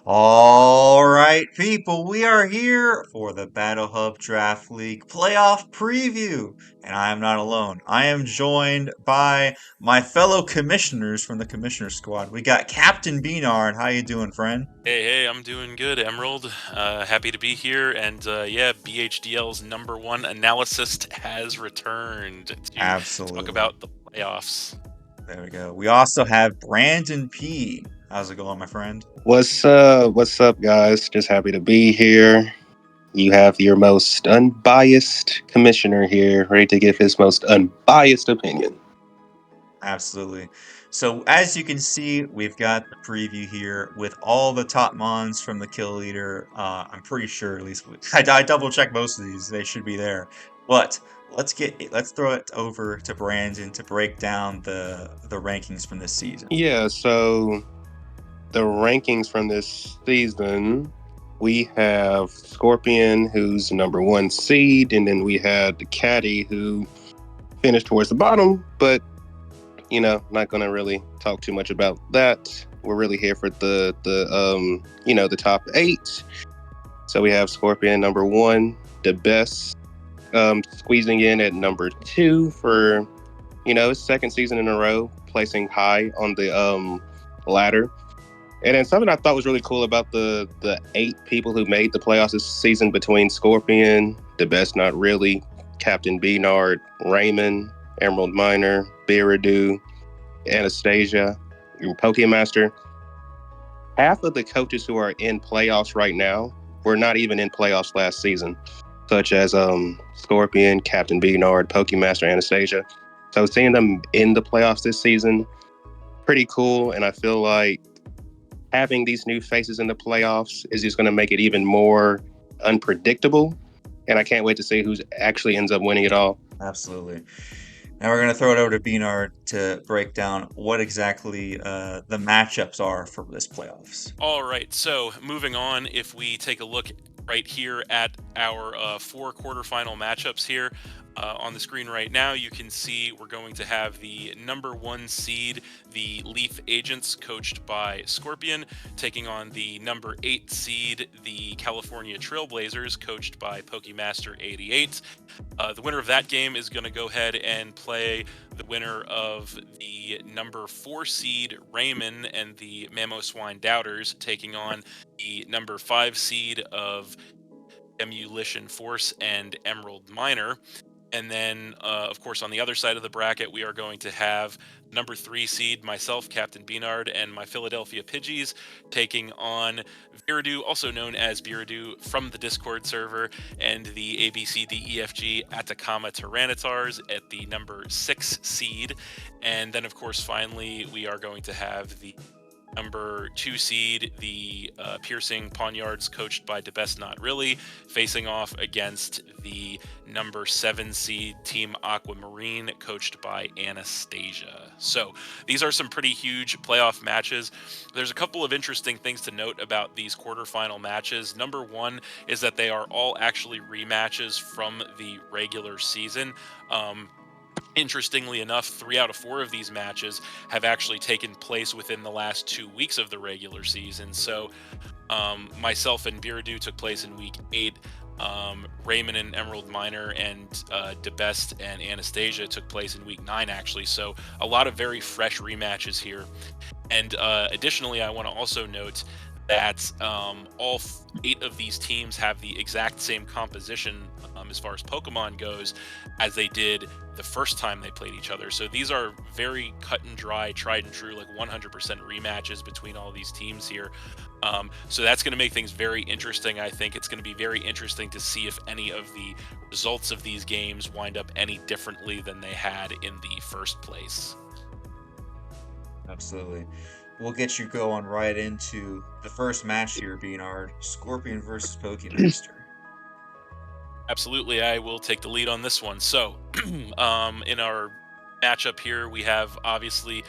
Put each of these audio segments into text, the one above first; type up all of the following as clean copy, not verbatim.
All right, people, we are here for the Battle Hub Draft League playoff preview. And I am not alone. I am joined by my fellow commissioners from the commissioner squad. We got Captain B-Nard. How you doing, friend? Hey, I'm doing good, Emerald. Happy to be here, and yeah, BHDL's #1 analyst has returned to talk Absolutely. about the playoffs. There we go. We also have Brandon P. How's it going, my friend? What's up? What's up, guys? Just happy to be here. You have your most unbiased commissioner here, ready to give his most unbiased opinion. Absolutely. So as you can see, we've got the preview here with all the top mons from the kill leader. I'm pretty sure at least I double checked most of these; they should be there. But let's throw it over to Brandon to break down the rankings from this season. Yeah, so the rankings from this season, we have Scorpion, who's #1 seed, and then we had Caddy, who finished towards the bottom, but not gonna really talk too much about that. We're really here for the top 8. So we have Scorpion #1, the best, squeezing in at #2 for his second season in a row, placing high on the ladder. And then something I thought was really cool about the 8 people who made the playoffs this season between Scorpion, the best not really, Captain B-Nard, Raymon, Emeraldminer, Biradu, Anastasia, and Pokemaster. Half of the coaches who are in playoffs right now were not even in playoffs last season, such as Scorpion, Captain B-Nard, Pokemaster, Anastasia. So seeing them in the playoffs this season, pretty cool. And I feel like having these new faces in the playoffs is just going to make it even more unpredictable. And I can't wait to see who actually ends up winning it all. Absolutely. Now we're gonna throw it over to Beanard to break down what exactly the matchups are for this playoffs. All right, so moving on, if we take a look right here at our 4 quarterfinal matchups here on the screen right now, you can see we're going to have the #1 seed, the L.E.F Agents, coached by Scorpion, taking on the #8 seed, the California Trailblazers, coached by Pokemaster88. The winner of that game is going to go ahead and play the winner of the #4 seed Raymon and the Mamoswine Doubters, taking on the #5 seed of Demewlition Force and Emeraldminer. And then, of course, on the other side of the bracket, we are going to have #3 seed, myself, Captain B-Nard, and my Philadelphia Pidgeys, taking on Biradu, also known as Biradu from the Discord server, and the ABCDEFG Atacama Tyranitars at the #6 seed. And then, of course, finally, we are going to have the #2 seed, the Piercing Pawniards, coached by the best not really, facing off against the #7 seed Team Aquamarine, coached by Anastasia. So these are some pretty huge playoff matches. There's a couple of interesting things to note about these quarterfinal matches. #1 is that they are all actually rematches from the regular season. Interestingly enough, 3 out of 4 of these matches have actually taken place within the last 2 weeks of the regular season. So, myself and Biradu took place in week 8. Raymon and Emeraldminer and DeBest and Anastasia took place in week 9, actually. So, a lot of very fresh rematches here. And additionally, I want to also note that all 8 of these teams have the exact same composition as far as Pokemon goes as they did the first time they played each other. So these are very cut and dry, tried and true, like 100% rematches between all these teams here. So that's going to make things very interesting. I think it's going to be very interesting to see if any of the results of these games wind up any differently than they had in the first place. Absolutely. We'll get you going right into the first match here, Beanard. Scorpion versus Pokemaster. Absolutely, I will take the lead on this one. So, in our matchup here, we have obviously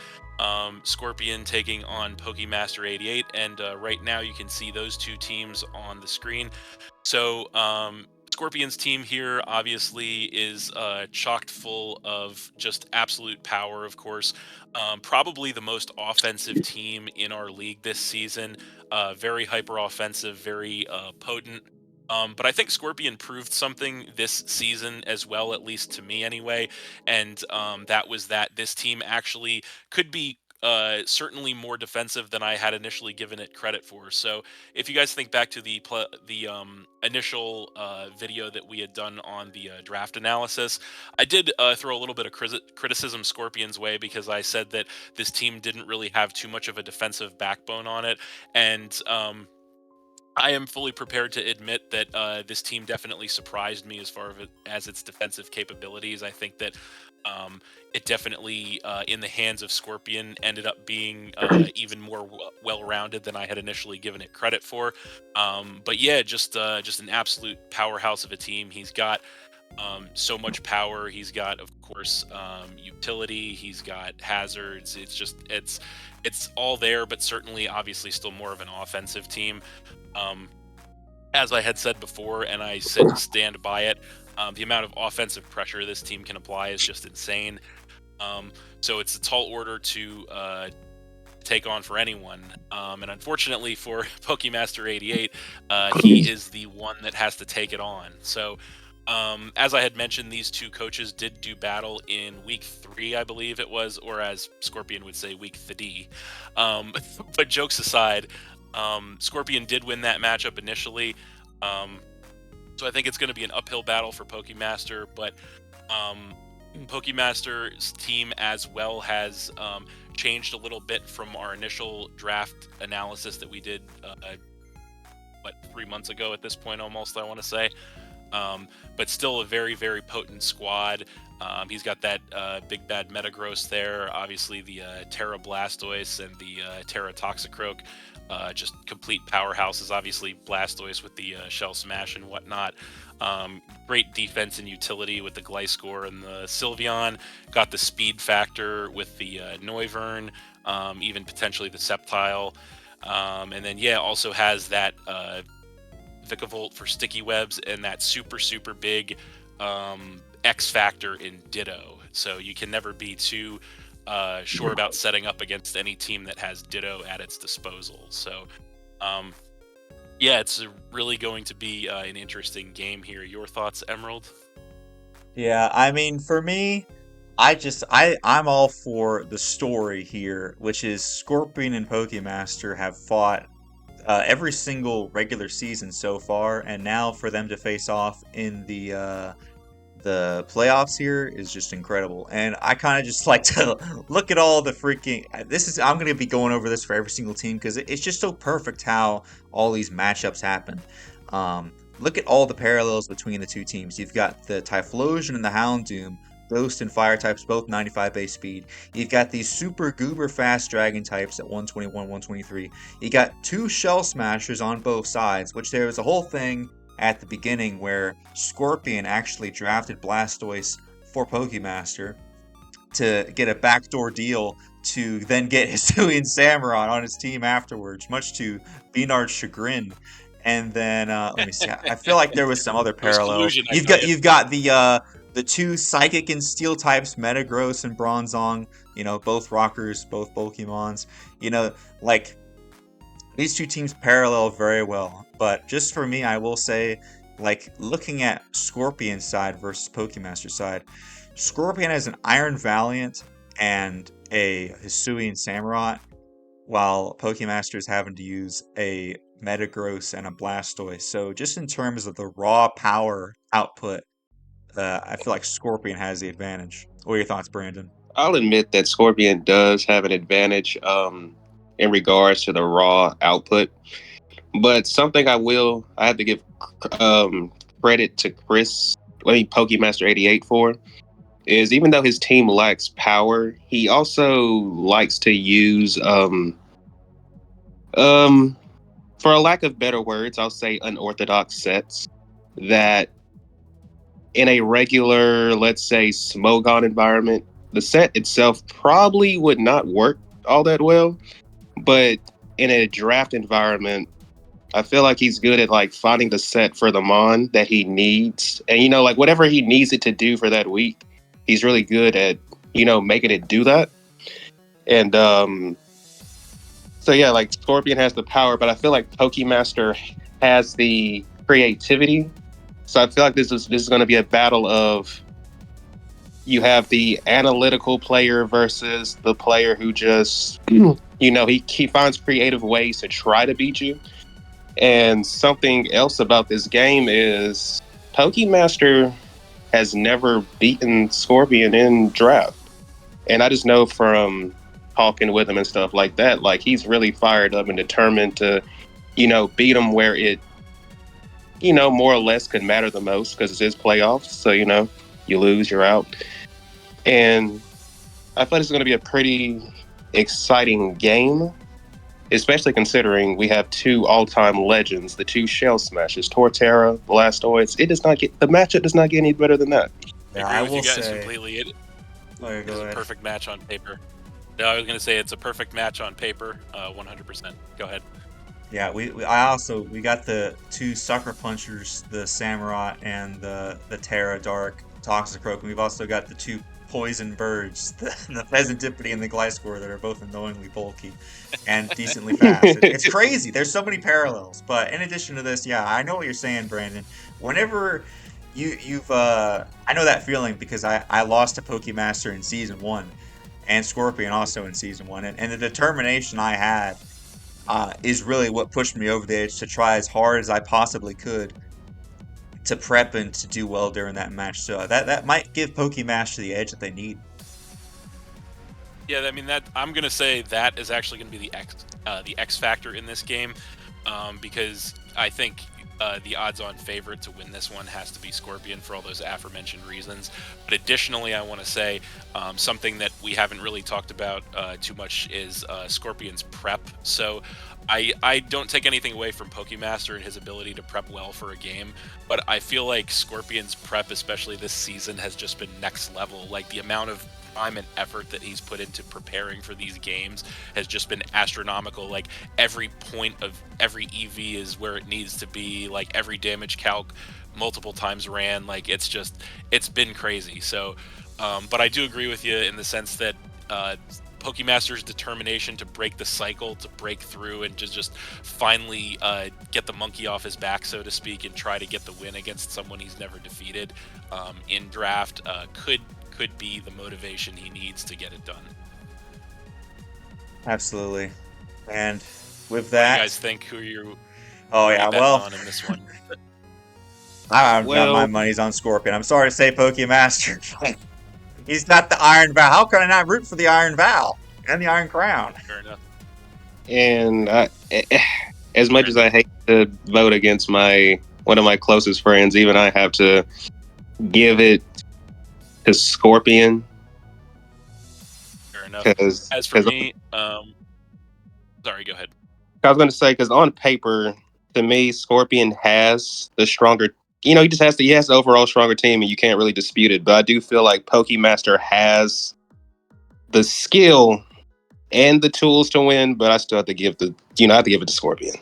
Scorpion taking on Pokemaster88, and right now you can see those two teams on the screen. So, Scorpion's team here obviously is chocked full of just absolute power, of course. Probably the most offensive team in our league this season. Very hyper offensive, very potent. But I think Scorpion proved something this season as well, at least to me anyway. And that was that this team actually could be certainly more defensive than I had initially given it credit for. So if you guys think back to the initial video that we had done on the draft analysis, I did throw a little bit of criticism Scorpion's way because I said that this team didn't really have too much of a defensive backbone on it, and I am fully prepared to admit that this team definitely surprised me as far as its defensive capabilities. I think that it definitely, in the hands of Scorpion, ended up being even more well-rounded than I had initially given it credit for. But yeah, just an absolute powerhouse of a team. He's got so much power. He's got, of course, utility. He's got hazards. It's all there, but certainly, obviously, still more of an offensive team. As I had said before, and I stand by it, the amount of offensive pressure this team can apply is just insane. So it's a tall order to take on for anyone. And unfortunately for Pokemaster88, he is the one that has to take it on. So as I had mentioned, these two coaches did do battle in week 3, I believe it was, or as Scorpion would say, week 3. But jokes aside, Scorpion did win that matchup initially, so I think it's going to be an uphill battle for Pokemaster, but Pokemaster's team as well has changed a little bit from our initial draft analysis that we did 3 months ago at this point almost, I want to say, but still a very, very potent squad. He's got that big bad Metagross there, obviously the Terra Blastoise and the Terra Toxicroak, just complete powerhouses. Obviously Blastoise with the Shell Smash and whatnot. Great defense and utility with the Gliscor and the Sylveon. Got the speed factor with the Noivern, even potentially the Sceptile. And then, yeah, also has that Vikavolt for sticky webs and that super, super big X factor in Ditto. So you can never be too sure about setting up against any team that has Ditto at its disposal. So, yeah, it's really going to be an interesting game here. Your thoughts, Emerald? Yeah, I mean, for me, I'm all for the story here, which is Scorpion and Pokemaster have fought every single regular season so far, and now for them to face off in the playoffs here is just incredible. And I kind of just like to look at all the freaking I'm going to be going over this for every single team because it's just so perfect how all these matchups happen. Look at all the parallels between the two teams. You've got the Typhlosion and the Houndoom, Ghost and Fire types, both 95 base speed. You've got these super goober fast Dragon types at 121, 123. You got 2 Shell Smashers on both sides, which there was a whole thing at the beginning where Scorpion actually drafted Blastoise for Pokemaster to get a backdoor deal to then get Hisuian Samurott on his team afterwards, much to B-Nard's chagrin. And then let me see. I feel like there was some other parallels. You've got the 2 Psychic and Steel types, Metagross and Bronzong. You know, both rockers, both Pokemons. You know, like these two teams parallel very well. But just for me, I will say, like looking at Scorpion's side versus Pokemaster's side, Scorpion has an Iron Valiant and a Hisuian Samurott, while Pokemaster's having to use a Metagross and a Blastoise. So just in terms of the raw power output, I feel like Scorpion has the advantage. What are your thoughts, Brandon? I'll admit that Scorpion does have an advantage in regards to the raw output. But something I have to give credit to Pokemaster88 for, is even though his team lacks power, he also likes to use, for a lack of better words, I'll say unorthodox sets that in a regular, let's say, Smogon environment, the set itself probably would not work all that well. But in a draft environment, I feel like he's good at like finding the set for the mon that he needs, and like whatever he needs it to do for that week, he's really good at making it do that. And so yeah, like Scorpion has the power, but I feel like Pokemaster has the creativity. So I feel like this is going to be a battle of, you have the analytical player versus the player who just he finds creative ways to try to beat you. And something else about this game is Pokemaster has never beaten Scorpion in draft. And I just know from talking with him and stuff like that, like he's really fired up and determined to, beat him where it, more or less could matter the most, because it's his playoffs. So, you lose, you're out. And I feel like it's going to be a pretty exciting game, especially considering we have two all-time legends, the two Shell Smashers, Torterra, Blastoise. The matchup does not get any better than that. I agree with you guys completely. It's a perfect match on paper. No, I was going to say it's a perfect match on paper, 100%. Go ahead. Yeah, we got the two sucker punchers, the Samurott and the Terra Dark Toxicroak. We've also got the two poison birds, the Pheasantipity and the Gliscor, that are both annoyingly bulky and decently fast. It's crazy. There's so many parallels. But in addition to this, yeah, I know what you're saying, Brandon. Whenever I know that feeling, because I lost to Pokemaster in Season 1 and Scorpion also in Season 1. And the determination I had is really what pushed me over the edge to try as hard as I possibly could to prep and to do well during that match. So that might give Pokemaster the edge that they need. Yeah, I mean, that I'm gonna say that is actually gonna be the X factor in this game, because I think the odds-on favorite to win this one has to be Scorpion for all those aforementioned reasons. But additionally, I want to say something that we haven't really talked about too much is Scorpion's prep. So I don't take anything away from Pokemaster and his ability to prep well for a game, but I feel like Scorpion's prep, especially this season, has just been next level. Like, the amount of time and effort that he's put into preparing for these games has just been astronomical. Like, every point of every EV is where it needs to be. Like, every damage calc multiple times ran. Like, it's been crazy. So but I do agree with you in the sense that Pokemaster's determination to break the cycle, to break through and just finally get the monkey off his back, so to speak, and try to get the win against someone he's never defeated in draft could be the motivation he needs to get it done. Absolutely. And with that, what do you guys think? Who are you? Oh yeah, well, on in this one? My money's on Scorpion. I'm sorry to say, Pokemaster. He's got the Iron Vow. How can I not root for the Iron Vow and the Iron Crown? Fair enough. And as much as I hate to vote against one of my closest friends, even I have to give it to Scorpion. Fair enough. As for me, sorry, go ahead. I was going to say, because on paper, to me, Scorpion has the stronger. He has the overall stronger team, and you can't really dispute it. But I do feel like Pokemaster has the skill and the tools to win. But I still have to give it to Scorpion.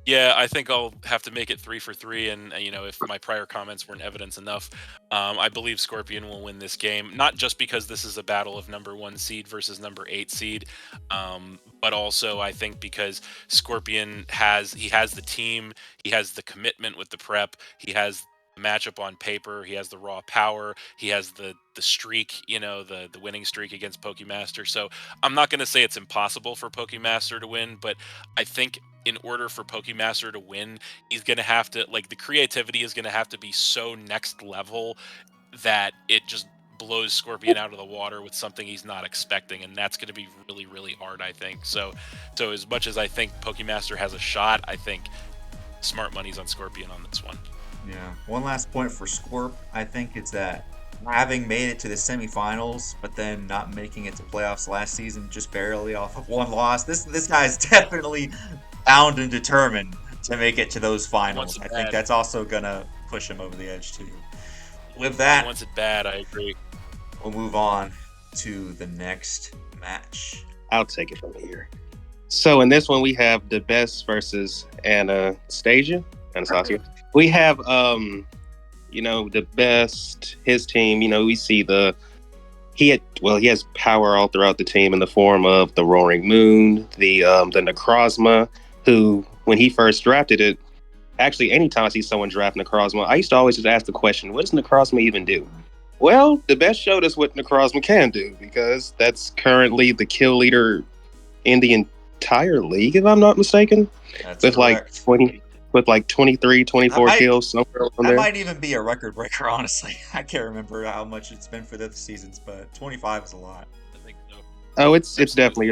Yeah, I think I'll have to make it 3 for 3, and if my prior comments weren't evidence enough, I believe Scorpion will win this game. Not just because this is a battle of number 1 seed versus number 8 seed, but also I think because Scorpion has the team, he has the commitment with the prep, he has the matchup on paper, he has the raw power, he has the streak, the winning streak against Pokemaster. So I'm not going to say it's impossible for Pokemaster to win, but I think in order for Pokemaster to win, he's going to have to, the creativity is going to have to be so next level that it just blows Scorpion out of the water with something he's not expecting, and that's going to be really, really hard, I think. So as much as I think Pokemaster has a shot, I think smart money's on Scorpion on this one. Yeah. One last point for Scorp, I think, it's that having made it to the semifinals, but then not making it to playoffs last season, just barely off of one loss. This guy's definitely bound and determined to make it to those finals. I think that's also gonna push him over the edge too. With that, he wants it bad. I agree. We'll move on to the next match. I'll take it from here. So in this one, we have the best versus Anastasia. We have the best. His team. We see he has power all throughout the team in the form of the Roaring Moon, the Necrozma, who when he first drafted it. Actually, anytime I see someone draft Necrozma, I used to always just ask the question, what does Necrozma even do? Well, the best showed us what Necrozma can do, because that's currently the kill leader in the entire league, if I'm not mistaken. That's With correct. like 23, 24 kills, somewhere around That there. might even be a record breaker, honestly. I can't remember how much it's been for the other seasons, but 25 is a lot. I think so. Oh, it's definitely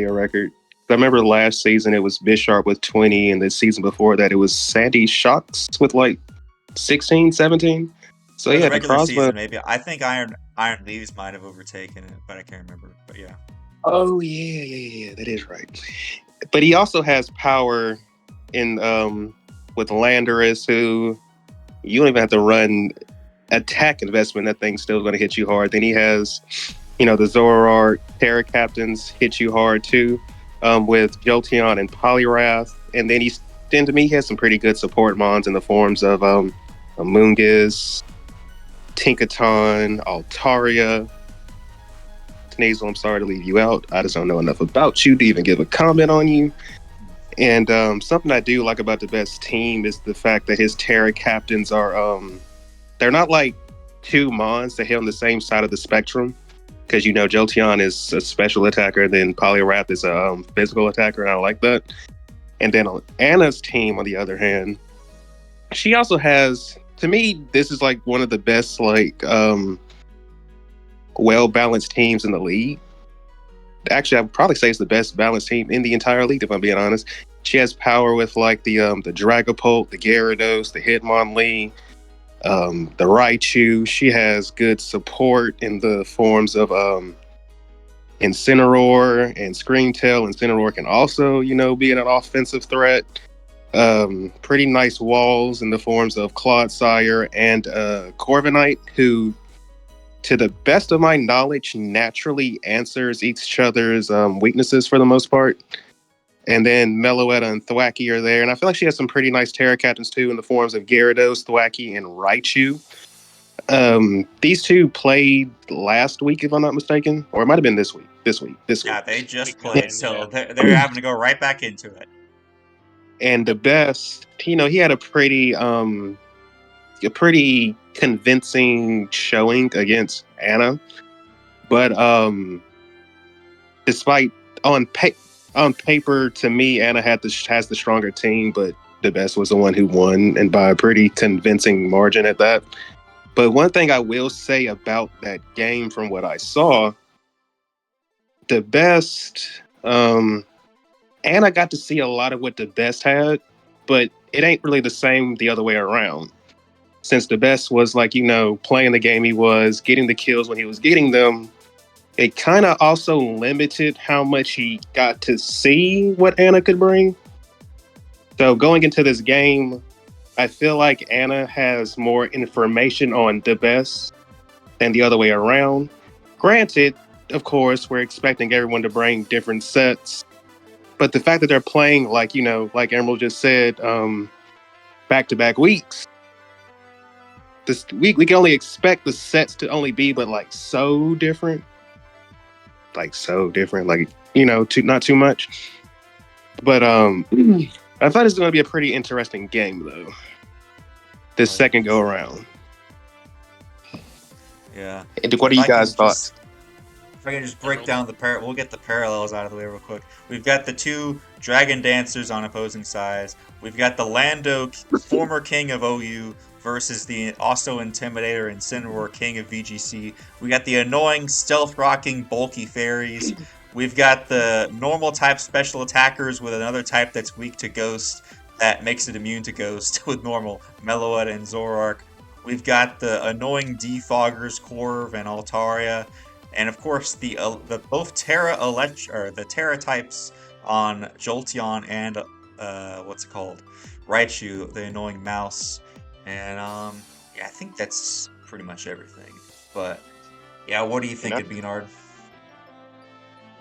a record. I remember last season it was Bisharp with 20, and the season before that it was Sandy Shocks with like 16, 17. So For the yeah, the regular Crosby. season, maybe. I think Iron Leaves might have overtaken it, but I can't remember. But yeah. Oh yeah, that is right. But he also has power in with Landorus, who you don't even have to run attack investment. That thing's still going to hit you hard. Then he has, the Zoroark Terra Captains hit you hard too, with Jolteon and Poliwrath. And then to me, he has some pretty good support mons in the forms of Amoonguss, Tinkaton, Altaria. Sneasel, I'm sorry to leave you out. I just don't know enough about you to even give a comment on you. And something I do like about the best team is the fact that his Terra Captains are, they're not like two mons that hit on the same side of the spectrum. Because, Jolteon is a special attacker, then Poliwrath is a physical attacker, and I like that. And then on Anna's team, on the other hand, she also has, to me, this is like one of the best, well-balanced teams in the league. Actually, I would probably say it's the best balanced team in the entire league, if I'm being honest. She has power with like the Dragapult, the Gyarados, the Hitmonlee, the Raichu. She has good support in the forms of Incineroar and Screamtail. Incineroar can also, be an offensive threat. Pretty nice walls in the forms of Clodsire and Corviknight, who, to the best of my knowledge, naturally answers each other's weaknesses for the most part. And then Meloetta and Thwackey are there. And I feel like she has some pretty nice Terra Captains too in the forms of Gyarados, Thwackey, and Raichu. These two played last week, if I'm not mistaken. Or it might have been this week. Yeah, they just Week played, 9, so yeah. they're having to go right back into it. And the best, he had a pretty convincing showing against Anna. But despite on paper, to me, Anna has the stronger team, but the best was the one who won, and by a pretty convincing margin at that. But one thing I will say about that game, from what I saw, the best, Anna got to see a lot of what the best had, but it ain't really the same the other way around. Since the best was like, playing the game he was, getting the kills when he was getting them, it kind of also limited how much he got to see what Anna could bring. So going into this game, I feel like Anna has more information on the best than the other way around. Granted, of course, we're expecting everyone to bring different sets, but the fact that they're playing like Emerald just said, back-to-back weeks, we can only expect the sets to only be but like so different. Not too much. But I thought it's going to be a pretty interesting game though. This second go around. Yeah. What do you guys thought? If I can just break down we'll get the parallels out of the way real quick. We've got the two Dragon Dancers on opposing sides. We've got the Lando, former king of OU, versus the also Intimidator and Incineroar, king of VGC. We got the annoying, stealth-rocking, bulky fairies. We've got the normal type special attackers with another type that's weak to Ghost that makes it immune to Ghost with normal Meloetta and Zoroark. We've got the annoying defoggers, Corv and Altaria. And of course, the both the Terra types on Jolteon and Raichu, the annoying mouse. And yeah, I think that's pretty much everything. But yeah, what do you think of B-Nard?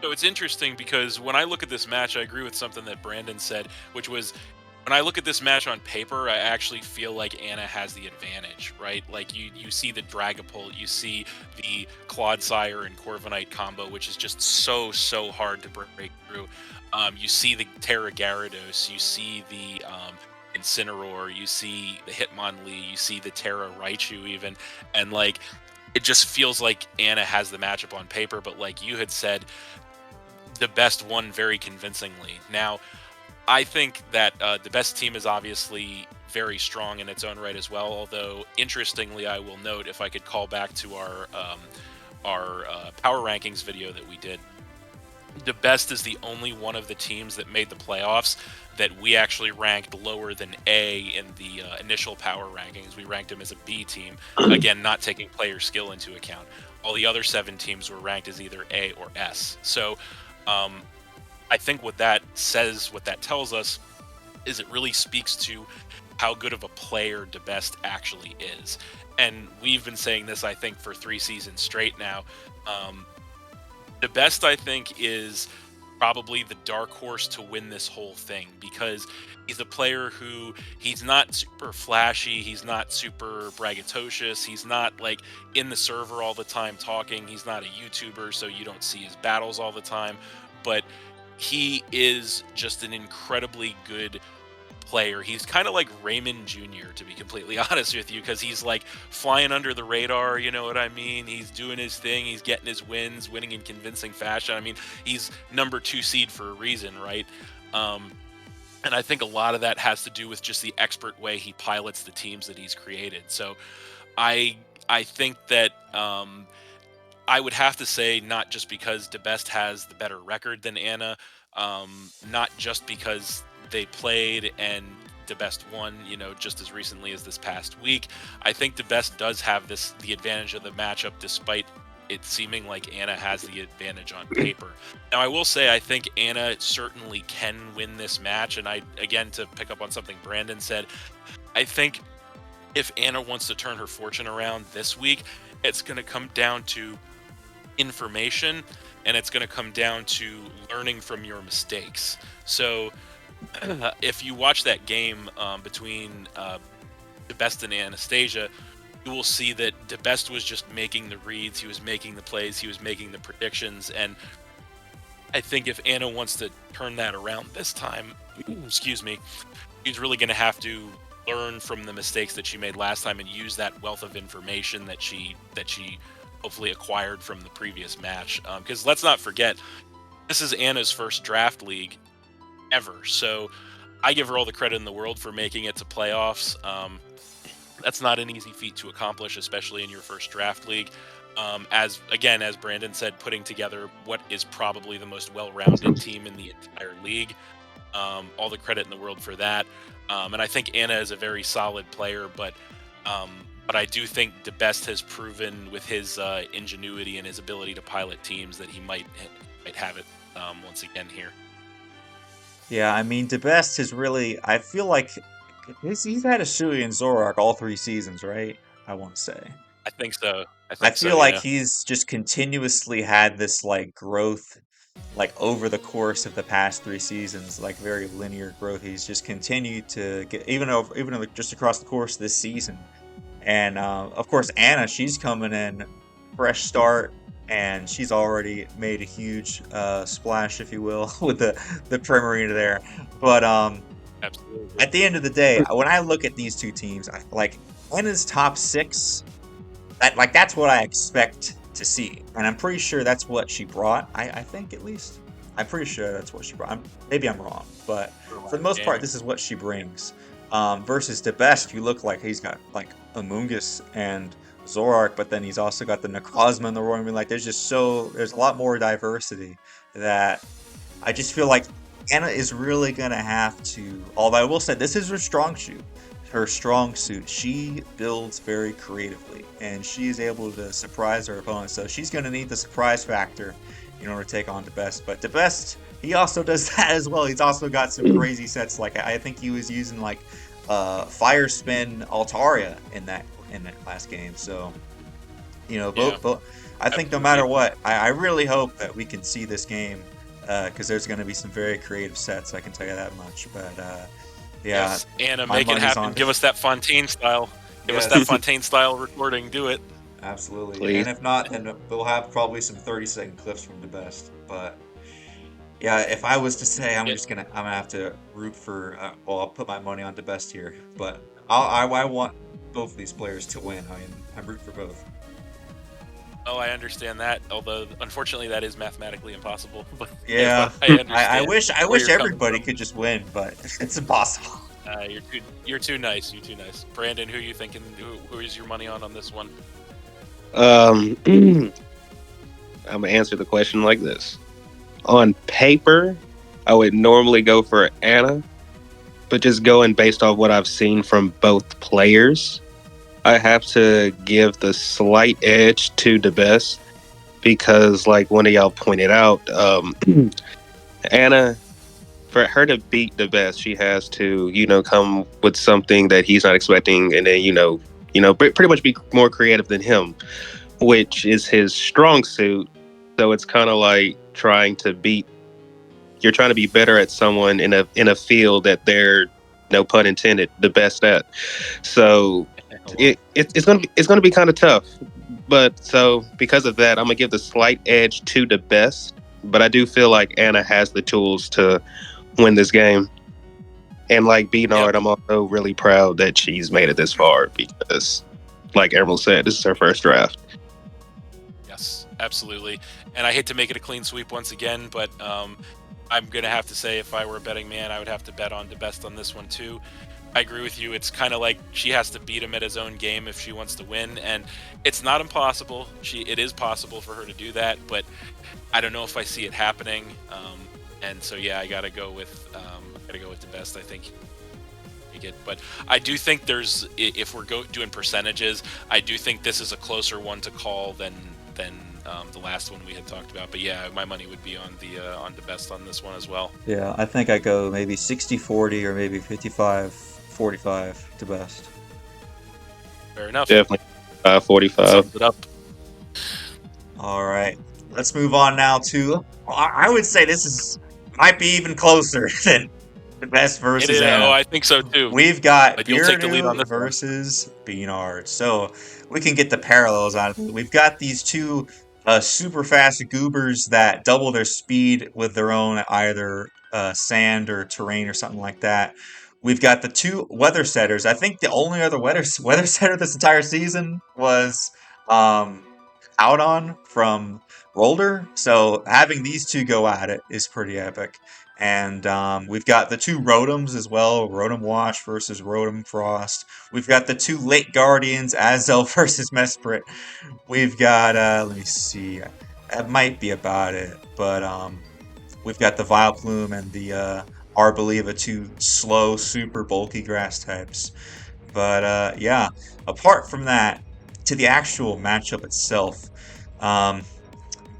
So it's interesting because when I look at this match, I agree with something that Brandon said, which was when I look at this match on paper, I actually feel like Anna has the advantage, right? Like you see the Dragapult, you see the Clodsire and Corviknight combo, which is just so hard to break through. You see the Terra Gyarados, you see the Incineroar, you see the Hitmonlee, you see the Terra Raichu even, and like it just feels like Anna has the matchup on paper. But like you had said, the best won very convincingly. Now, I think that the best team is obviously very strong in its own right as well. Although, interestingly, I will note, if I could call back to our power rankings video that we did, the best is the only one of the teams that made the playoffs that we actually ranked lower than A in the initial power rankings. We ranked them as a B team, again, not taking player skill into account. All the other 7 teams were ranked as either A or S. So I think what that says, what that tells us, is it really speaks to how good of a player DeBest actually is. And we've been saying this, I think, for 3 seasons straight now. DeBest, I think, is probably the dark horse to win this whole thing, because he's a player who, he's not super flashy, he's not super braggadocious, he's not like in the server all the time talking, he's not a YouTuber, so you don't see his battles all the time, but he is just an incredibly good player. He's kind of like Raymon Jr., to be completely honest with you, because he's like flying under the radar, you know what I mean? He's doing his thing, he's getting his wins, winning in convincing fashion. I mean, he's number 2 seed for a reason, right? And I think a lot of that has to do with just the expert way he pilots the teams that he's created. So I think that I would have to say, not just because DeBest has the better record than Anna, not just because they played and DeBest won, you know, just as recently as this past week. I think DeBest does have the advantage of the matchup, despite it seeming like Anna has the advantage on paper. Now, I will say, I think Anna certainly can win this match. And again, to pick up on something Brandon said, I think if Anna wants to turn her fortune around this week, it's going to come down to information, and it's going to come down to learning from your mistakes. So if you watch that game between DeBest and Anastasia, you will see that DeBest was just making the reads, he was making the plays, he was making the predictions, and I think if Anna wants to turn that around this time, excuse me, she's really going to have to learn from the mistakes that she made last time and use that wealth of information that she hopefully acquired from the previous match. Because let's not forget, this is Anna's first draft league ever, so I give her all the credit in the world for making it to playoffs. That's not an easy feat to accomplish, especially in your first draft league. As Brandon said, putting together what is probably the most well-rounded team in the entire league. All the credit in the world for that. And I think Anna is a very solid player, but I do think DeBest has proven with his ingenuity and his ability to pilot teams that he might have it once again here. Yeah, I mean, DeBest has really, I feel like he's had a Shuey and Zoroark all 3 seasons, right? I want to say. I think so. I feel like he's just continuously had this like growth, like over the course of the past 3 seasons, like very linear growth. He's just continued to get even just across the course of this season. And of course, Anna, she's coming in fresh start, and she's already made a huge splash, if you will, with the Primarina there. But absolutely, at the end of the day, when I look at these 2 teams, like Anna's top 6. That's what I expect to see, and I'm pretty sure that's what she brought. I think, at least, I'm pretty sure that's what she brought. Maybe I'm wrong, but for the most part, this is what she brings. Versus DeBest, you look like he's got like Amoonguss and Zoroark, but then he's also got the Necrozma and the Roaring. I mean, like there's a lot more diversity that I just feel like Anna is really gonna have to. Although I will say, this is her strong suit. She builds very creatively, and she's able to surprise her opponents. So she's going to need the surprise factor in order to take on DeBest. But DeBest, he also does that as well. He's also got some crazy sets. Like I think he was using like Fire Spin Altaria in that last game. So both I think no matter what, I really hope that we can see this game because there's going to be some very creative sets. I can tell you that much. But yeah, Yes, Anna, my make it money's happen. on Give it. us that Fontaine style. Give us that Yes, Fontaine style recording. Do it. absolutely. Please. And if not, then we'll have probably some 30-second clips from the best. But yeah, if I was to say, I'm gonna have to root for. Well, I'll put my money on the best here, but I want both of these players to win. I'm rooting for both. Oh, I understand that. Although, unfortunately, that is mathematically impossible. But, Yeah, but I I understand where wish you're coming everybody from. could just win, but it's impossible. You're too nice. You're too nice. Brandon, who are you thinking? Who is your money on this one? I'm gonna answer the question like this. On paper, I would normally go for Anna, but just going based off what I've seen from both players, I have to give the slight edge to the best because, like one of y'all pointed out, Anna, for her to beat the best, she has to, come with something that he's not expecting, and then pretty much be more creative than him, which is his strong suit. So it's kind of like you're trying to be better at someone in a field that they're, no pun intended, the best at. So it's gonna be kind of tough. But so because of that, I'm gonna give the slight edge to the best. But I do feel like Anna has the tools to win this game. And like Yep. B-Nard, I'm also really proud that she's made it this far because, like Emerald said, this is her first draft. Yes, absolutely. And I hate to make it a clean sweep once again, but I'm gonna have to say, if I were a betting man, I would have to bet on the best on this one too. I agree with you. It's kind of like she has to beat him at his own game if she wants to win, and it's not impossible. It is possible for her to do that, but I don't know if I see it happening. And so yeah, I gotta go with the best. I think you get, but I do think if we're doing percentages, I do think this is a closer one to call than the last one we had talked about. But yeah, my money would be on the best on this one as well. Yeah, I think I go maybe 60-40 or maybe 55-45 to best. Fair enough. Definitely 45. Sums it up. All right, let's move on now to. I would say might be even closer than the best It versus is. Oh, Anna. I think so too. We've got But you'll take the lead on Biradu this one. versus B-Nard. So we can get the parallels out of it. We've got these two super fast goobers that double their speed with their own either sand or terrain or something like that. We've got the two weather setters. I think the only other weather setter this entire season was um, out on from Roller. So having these two go at it is pretty epic. And we've got the two Rotoms as well, Rotom Wash versus Rotom Frost. We've got the two late Guardians, Azel versus Mesprit. We've got, let me see, that might be about it. But we've got the Vileplume and the Arboliva, two slow, super bulky grass types. But yeah, apart from that, to the actual matchup itself, um,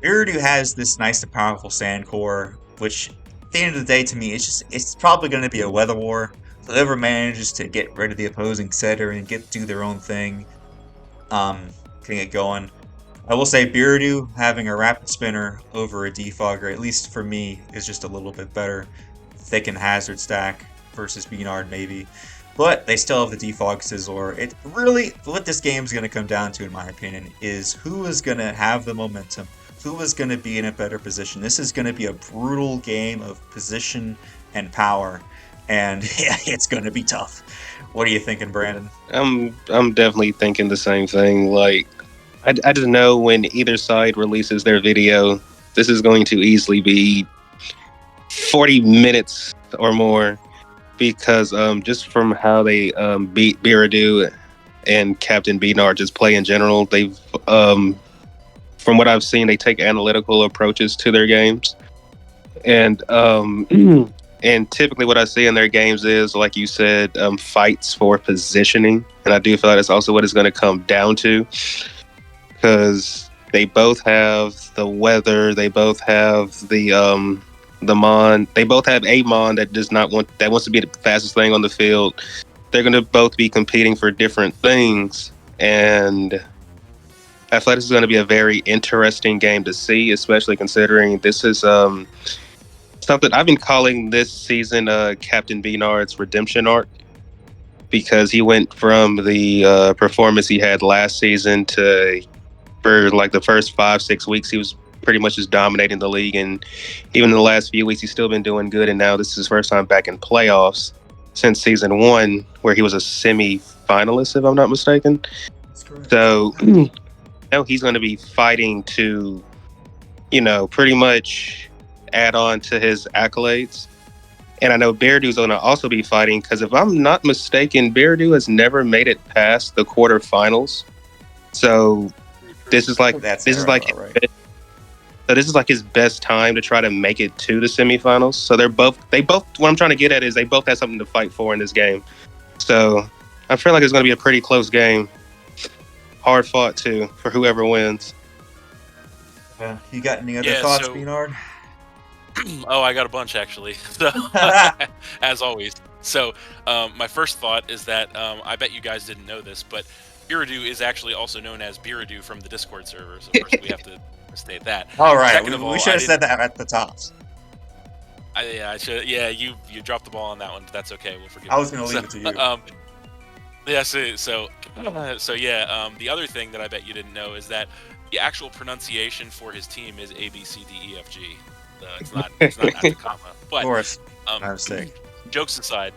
Biradu has this nice and powerful sand core, which at the end of the day, to me, it's probably going to be a weather war. Whoever manages to get rid of the opposing setter and do their own thing, can get going. I will say Biradu having a rapid spinner over a defogger, at least for me, is just a little bit better. Thick and hazard stack versus B-Nard maybe. But they still have the defog Sizzler. It really, what this game's going to come down to, in my opinion, is who is going to have the momentum, who is going to be in a better position. This is going to be a brutal game of position and power, and yeah, it's going to be tough. What are you thinking, Brandon? I'm definitely thinking the same thing. Like, I just know when either side releases their video, this is going to easily be 40 minutes or more because just from how they beat Biradu and Captain B-Nard just play in general, they've from what I've seen, they take analytical approaches to their games, and and typically what I see in their games is, like you said, fights for positioning, and I do feel like that's also what it's going to come down to, because they both have the weather, they both have the Mon, they both have a Mon that wants to be the fastest thing on the field. They're going to both be competing for different things, and Athletics is going to be a very interesting game to see, especially considering this is something I've been calling this season Captain B-Nard's redemption arc, because he went from the performance he had last season to, for like the first 5-6 weeks, he was pretty much just dominating the league, and even in the last few weeks he's still been doing good, and now this is his first time back in playoffs since season 1, where he was a semi-finalist, if I'm not mistaken. That's correct. So now he's going to be fighting to, pretty much add on to his accolades. And I know Biradu's going to also be fighting, because if I'm not mistaken, Biradu has never made it past the quarterfinals. So this is like That's this is like right. so this is like his best time to try to make it to the semifinals. So they both what I'm trying to get at is they both have something to fight for in this game. So I feel like it's going to be a pretty close game. Hard fought too for whoever wins. You got any other Yeah, thoughts, so- B-Nard? Oh, I got a bunch actually. So, as always. So, my first thought is that I bet you guys didn't know this, but Biradu is actually also known as Biradu from the Discord servers. Of course, we have to state that. All right, Second of all, we should I have said that at the tops. I should. Yeah, you dropped the ball on that one, but that's okay. We'll forgive. I was going to leave it to you. Yeah. So yeah. The other thing that I bet you didn't know is that the actual pronunciation for his team is A B C D E F G. It's not Atacama. But Of course, um, my mistake. jokes aside.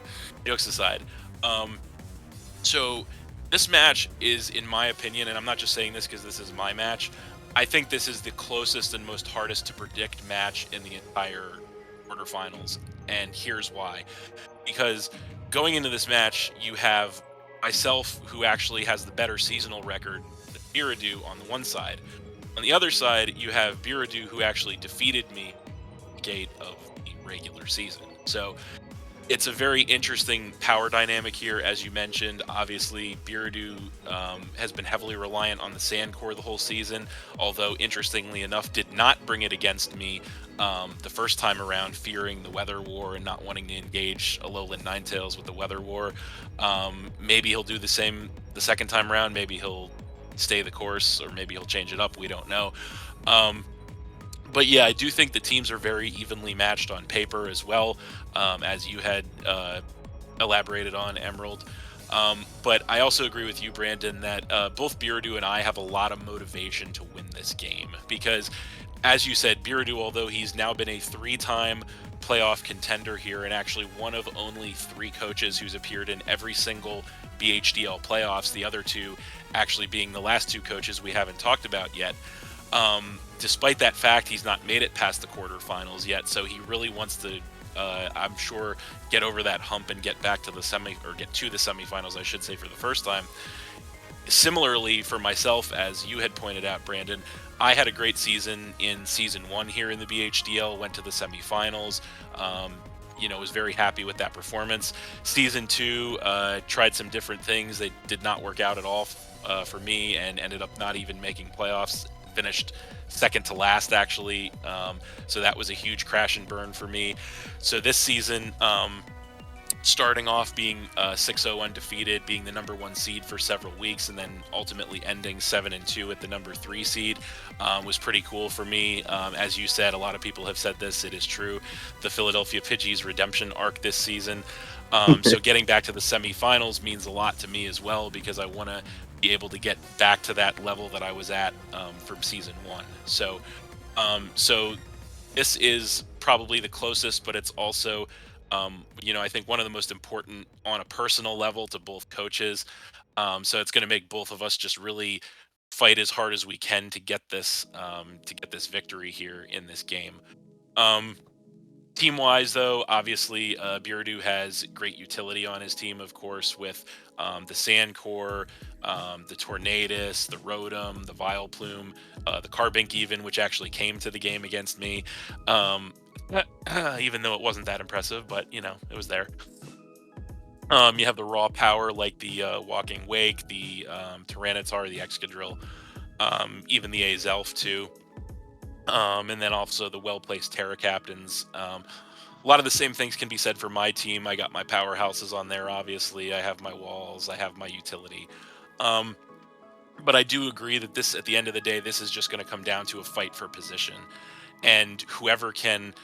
So this match is, in my opinion, and I'm not just saying this because this is my match, I think this is the closest and most hardest to predict match in the entire quarterfinals, and here's why. Because going into this match, you have myself, who actually has the better seasonal record than Biradu on the one side. On the other side, you have Biradu, who actually defeated me at the gate of the regular season. So it's a very interesting power dynamic here, as you mentioned. Obviously, Biradu has been heavily reliant on the sand core the whole season, although interestingly enough did not bring it against me the first time around, fearing the weather war and not wanting to engage Alolan Ninetales with the weather war. Maybe he'll do the same the second time around. Maybe he'll stay the course, or maybe he'll change it up. We don't know. But yeah, I do think the teams are very evenly matched on paper as well, as you had elaborated on, Emerald. But I also agree with you, Brandon, that both Biradu and I have a lot of motivation to win this game. Because, as you said, Biradu, although he's now been a 3-time playoff contender here, and actually one of only 3 coaches who's appeared in every single BHDL playoffs, the other 2 actually being the last 2 coaches we haven't talked about yet. Despite that fact, he's not made it past the quarterfinals yet, so he really wants to, I'm sure, get over that hump and get back to the get to the semifinals, I should say, for the first time. Similarly, for myself, as you had pointed out, Brandon, I had a great season in Season 1 here in the BHDL, went to the semifinals, was very happy with that performance. Season 2, tried some different things. They did not work out at all for me, and ended up not even making playoffs. Finished second to last, actually. So that was a huge crash and burn for me. So this season, starting off being 6-0 undefeated, being the number 1 seed for several weeks, and then ultimately ending 7-2 at the number 3 seed, was pretty cool for me. As you said, a lot of people have said this, it is true. The Philadelphia Pidgeys redemption arc this season. So getting back to the semifinals means a lot to me as well, because I want to be able to get back to that level that I was at from Season 1. So this is probably the closest, but it's also, I think one of the most important on a personal level to both coaches. So it's going to make both of us just really fight as hard as we can to get this victory here in this game. Team-wise, though, obviously, Biradu has great utility on his team, of course, with the Sand Core, the Tornadus, the Rotom, the Vileplume, the Carbink even, which actually came to the game against me, even though it wasn't that impressive, but, it was there. You have the raw power like the Walking Wake, the Tyranitar, the Excadrill, even the Azelf, too. And then also the well-placed Terra Captains. A lot of the same things can be said for my team. I got my powerhouses on there, obviously. I have my walls. I have my utility. But I do agree that this, at the end of the day, this is just going to come down to a fight for position. And whoever can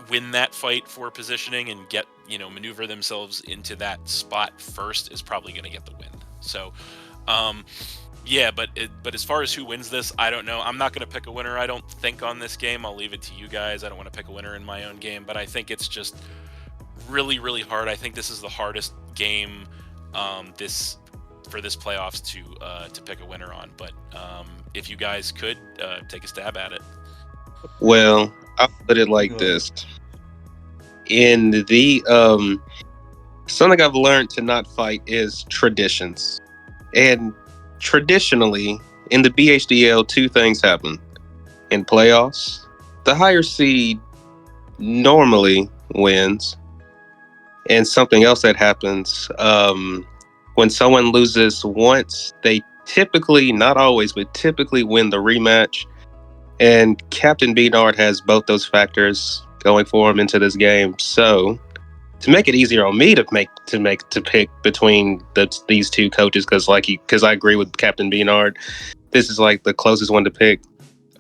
win that fight for positioning and get, maneuver themselves into that spot first is probably going to get the win. So, yeah, but as far as who wins this, I don't know. I'm not going to pick a winner, I don't think, on this game. I'll leave it to you guys. I don't want to pick a winner in my own game, but I think it's just really, really hard. I think this is the hardest game for this playoffs to pick a winner on. But if you guys could take a stab at it. Well, I'll put it like this. In the something I've learned to not fight is traditions. And traditionally, in the BHDL, two things happen. In playoffs, the higher seed normally wins. And something else that happens, when someone loses once, they typically, not always, but typically win the rematch. And Captain B-Nard has both those factors going for him into this game. So to make it easier on me to pick between these two coaches, because I agree with Captain B-Nard, this is like the closest one to pick.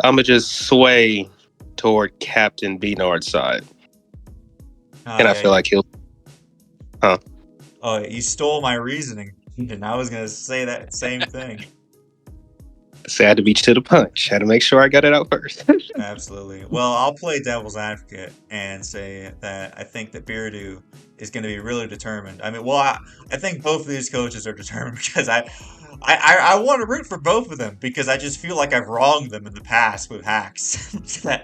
I'm gonna just sway toward Captain B-Nard's side, and I feel like he'll. Oh, you stole my reasoning, and I was gonna say that same thing. So I had to beat you to the punch. Had to make sure I got it out first. Absolutely. Well, I'll play devil's advocate and say that I think that Biradu is going to be really determined. I mean, well, I think both of these coaches are determined because I want to root for both of them because I just feel like I've wronged them in the past with hacks. Well,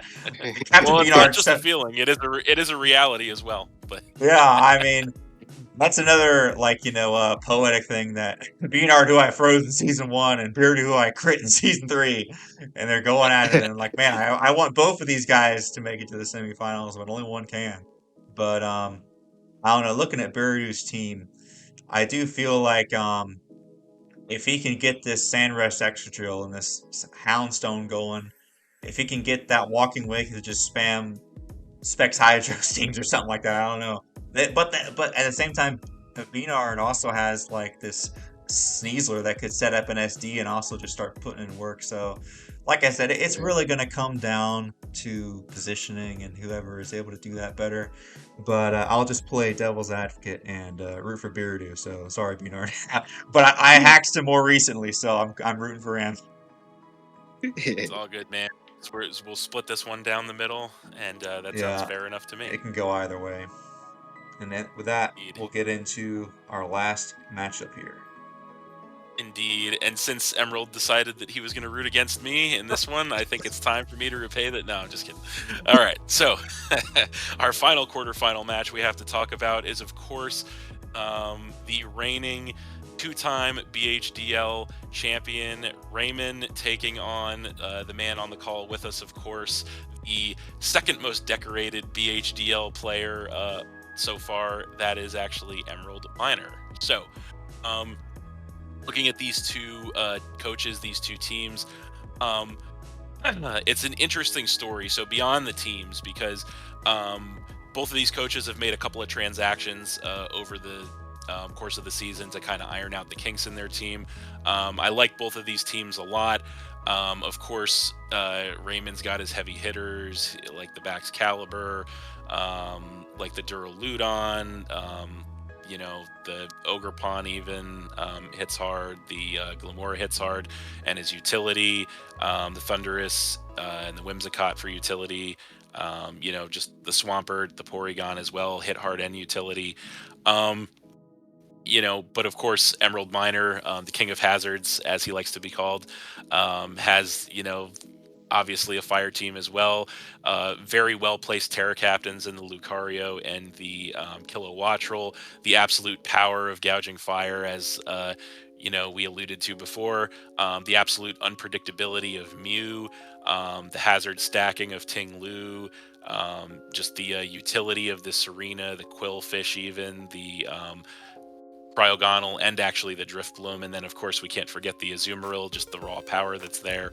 it's not just a feeling; it is a reality as well. But yeah, I mean, that's another poetic thing that B-Nard who I froze in season 1 and Biradu who I crit in season 3, and they're going at it and like, man, I want both of these guys to make it to the semifinals, but only one can. But I don't know. Looking at Biradu's team, I do feel like if he can get this Sandrest extra drill and this Houndstone going, if he can get that Walking Wake to just spam Specs Hydro Steams or something like that, I don't know. But at the same time, B-Nard also has like this Sneasler that could set up an SD and also just start putting in work. So, like I said, it's really going to come down to positioning and whoever is able to do that better. But I'll just play devil's advocate and root for Biradu. So sorry, B-Nard. But I hacked him more recently, so I'm rooting for him. It's all good, man. We'll split this one down the middle, and that sounds fair enough to me. It can go either way. And then with that, we'll get into our last matchup here. Indeed. And since Emerald decided that he was going to root against me in this one, I think it's time for me to repay that. No, I'm just kidding. All right. So our final quarterfinal match we have to talk about is, of course, the reigning two-time BHDL champion Raymon taking on the man on the call with us, of course, the second most decorated BHDL player so far. That is actually Emeraldminer. So, looking at these two coaches, these two teams, it's an interesting story. So beyond the teams, because both of these coaches have made a couple of transactions over the course of the season to kind of iron out the kinks in their team. I like both of these teams a lot. Of course, Raymon's got his heavy hitters like the Bax Caliber, like the Duraludon, the Ogerpon even hits hard, the Glamora hits hard, and his utility, the Thunderous and the Whimsicott for utility, just the Swampert, the Porygon as well, hit hard and utility. But of course, Emeraldminer, the king of hazards, as he likes to be called, has, obviously a fire team as well. Very well-placed Terra Captains in the Lucario and the Kilowattrel. The absolute power of gouging fire, as we alluded to before. The absolute unpredictability of Mew. The hazard stacking of Ting Lu. Just the utility of the Serena, the Quillfish even, the Cryogonal, and actually the Driftbloom. And then, of course, we can't forget the Azumarill, just the raw power that's there.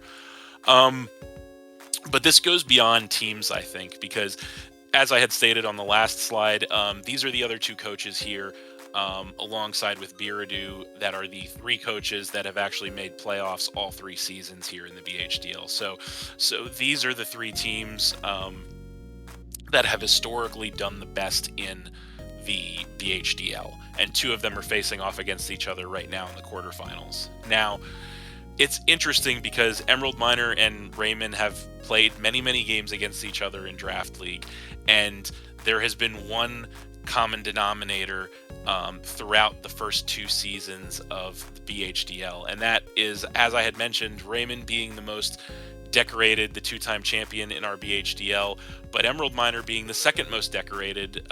But this goes beyond teams, I think, because as I had stated on the last slide, these are the other two coaches here. alongside with Biradu, that are the 3 coaches that have actually made playoffs all 3 seasons here in the BHDL. So these are the 3 teams that have historically done the best in the BHDL, and 2 of them are facing off against each other right now in the quarterfinals. Now, it's interesting because Emeraldminer and Raymon have played many games against each other in Draft League, and there has been one common denominator throughout the first 2 seasons of the BHDL, and that is, as I had mentioned, Raymon being the most decorated, the 2-time champion in our BHDL, but Emeraldminer being the second most decorated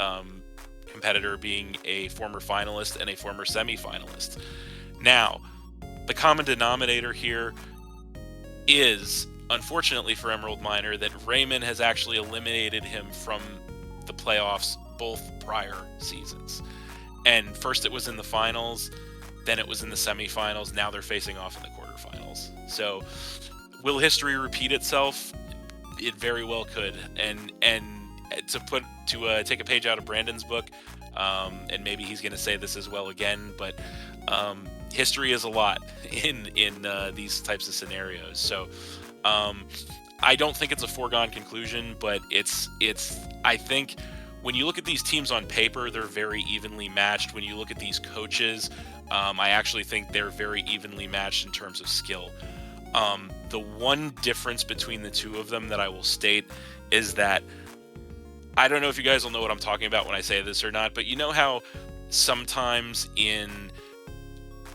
competitor, being a former finalist and a former semi-finalist. Now, the common denominator here is, unfortunately for Emeraldminer, that Raymon has actually eliminated him from the playoffs both prior seasons. And first it was in the finals, then it was in the semifinals, now they're facing off in the quarterfinals. So, will history repeat itself? It very well could. And to take a page out of Brandon's book, and maybe he's going to say this as well again, but history is a lot in these types of scenarios. So I don't think it's a foregone conclusion, but it's I think when you look at these teams on paper, they're very evenly matched. When you look at these coaches, I actually think they're very evenly matched in terms of skill. The one difference between the 2 of them that I will state is that, I don't know if you guys will know what I'm talking about when I say this or not, but you know how sometimes in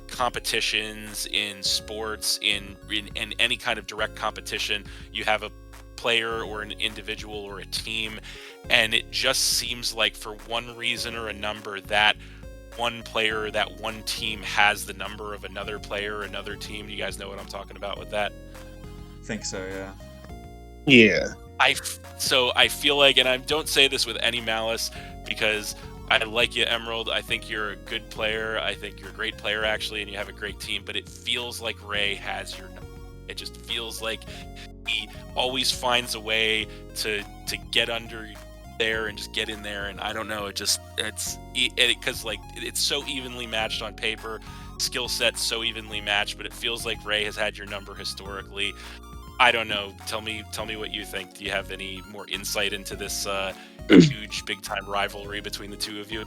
competitions, in sports, in any kind of direct competition, you have a player or an individual or a team, and it just seems like for one reason or a number, that one player, that one team has the number of another player or another team. You guys know what I'm talking about with that? I think so, yeah. Yeah. So I feel like, and I don't say this with any malice, because I like you, Emerald. I think you're a good player. I think you're a great player, actually, and you have a great team. But it feels like Ray has your number. It just feels like he always finds a way to get under there and just get in there. And I don't know. It's because like it's so evenly matched on paper, skill set so evenly matched. But it feels like Ray has had your number historically. I don't know. Tell me what you think. Do you have any more insight into this huge, big-time rivalry between the 2 of you?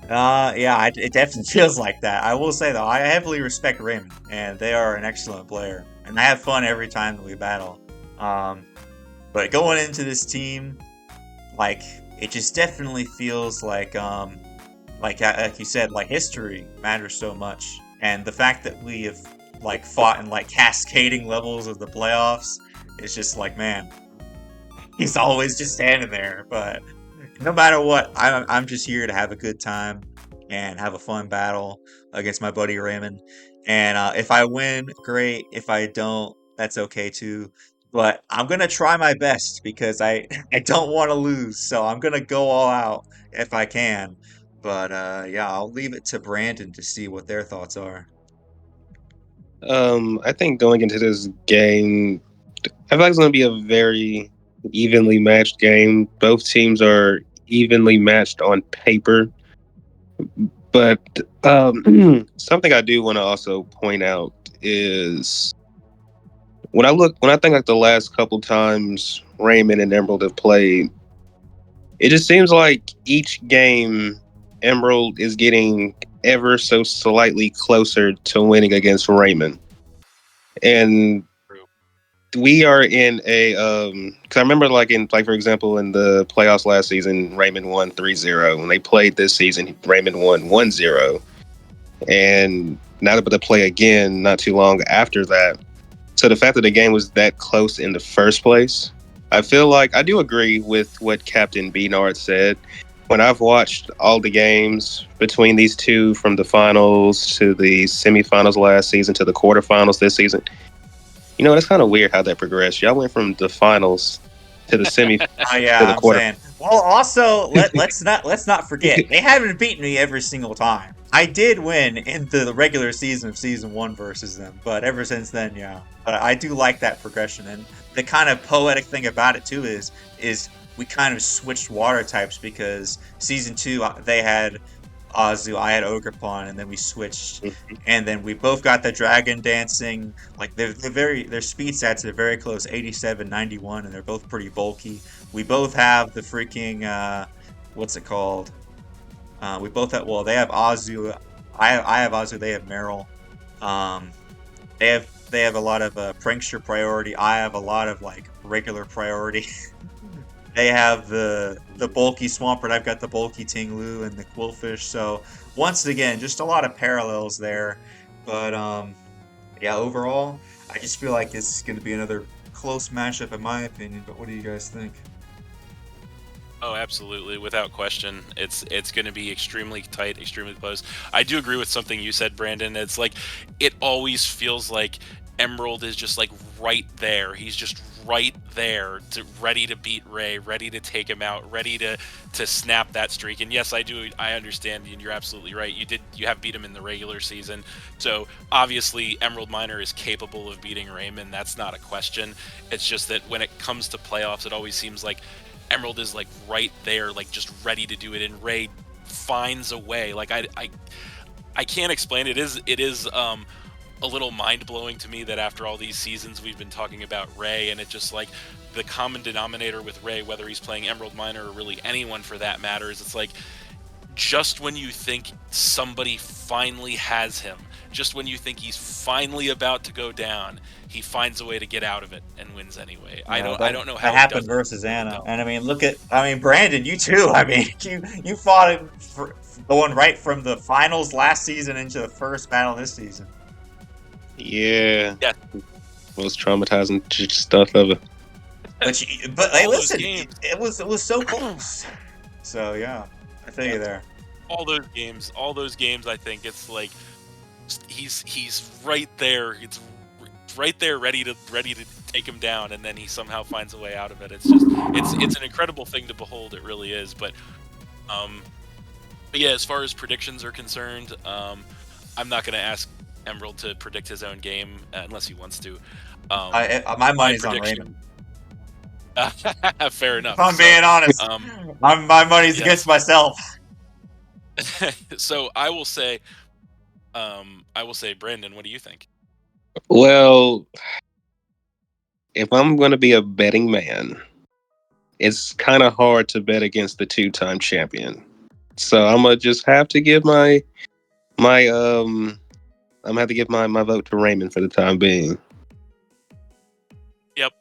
Yeah, it definitely feels like that. I will say, though, I heavily respect Raymond, and they are an excellent player. And I have fun every time that we battle. But going into this team, like, it just definitely feels like you said, like, history matters so much. And the fact that we have like fought in like cascading levels of the playoffs, it's just like, man, he's always just standing there. But no matter what, I'm just here to have a good time and have a fun battle against my buddy Raymond. And if I win, great. If I don't, that's okay too. But I'm gonna try my best because I I don't want to lose, so I'm gonna go all out if I can. But yeah, I'll leave it to Brandon to see what their thoughts are. I think going into this game, I feel like it's going to be a very evenly matched game. Both teams are evenly matched on paper. But something I do want to also point out is when I think like the last couple times Raymond and Emerald have played, it just seems like each game Emerald is getting ever so slightly closer to winning against Raymond. And we are in a because I remember for example in the playoffs last season, Raymond won 3-0. When they played this season, Raymond won 1-0. And now they're about to play again not too long after that. So the fact that the game was that close in the first place, I feel like I do agree with what Captain B-Nard said. When I've watched all the games between these 2, from the finals to the semifinals last season to the quarterfinals this season, you know, it's kind of weird how that progressed. Y'all went from the finals to the semi Oh yeah, to the I'm quarter. saying. Well, also let's not forget they haven't beaten me every single time. I did win in the regular season of season 1 versus them, but ever since then, yeah. But I do like that progression, and the kind of poetic thing about it too is we kind of switched water types because season 2 they had Azu, I had Ogerpon, and then we switched, Mhm. and then we both got the Dragon Dancing. Like their speed stats are very close, 87, 91, and they're both pretty bulky. We both have the freaking what's it called? We both have, well, they have Azu. I have Azu. They have Meryl. Um, they have a lot of prankster priority. I have a lot of like regular priority. They have the bulky Swampert. I've got the bulky Tinglu and the Quillfish. So once again, just a lot of parallels there. But yeah, overall, I just feel like this is going to be another close matchup in my opinion. But what do you guys think? Oh, absolutely, without question. It's going to be extremely tight, extremely close. I do agree with something you said, Brandon. It's like it always feels like Emerald is just like right there. He's just right there, ready to beat Ray, ready to take him out, ready to snap that streak. And yes, I do. I understand, and you're absolutely right. You have beat him in the regular season, so obviously Emeraldminer is capable of beating Raymon. That's not a question. It's just that when it comes to playoffs, it always seems like Emerald is like right there, like just ready to do it, and Ray finds a way. Like I can't explain it. It is a little mind blowing to me that after all these seasons we've been talking about Ray, and it just like the common denominator with Ray, whether he's playing Emeraldminer or really anyone for that matter, is it's like just when you think somebody finally has him, just when you think he's finally about to go down, he finds a way to get out of it and wins anyway. I Yeah, don't know that how he happened does it. versus Really Anna, don't. and I mean, Brandon, you too. I mean, you fought it for going right from the finals last season into the first battle this season. Yeah, Yeah, most traumatizing stuff ever. But hey, all those listen, games, it was so close. So yeah, I feel yeah, you there. all those games. I think it's like he's right there. It's right there, ready to take him down, and then he somehow finds a way out of it. It's just it's an incredible thing to behold. It really is. Um, but yeah, as far as predictions are concerned, I'm not going to ask Emerald to predict his own game unless he wants to. My My money's on prediction. Raymond. Fair If enough. I'm So, being honest, um, my money's against yes. myself. So I will say, Brandon, what do you think? Well, if I'm going to be a betting man, it's kind of hard to bet against the two-time champion. So I'm gonna just have to give my I'm gonna have to give my vote to Raymond for the time being. Yep.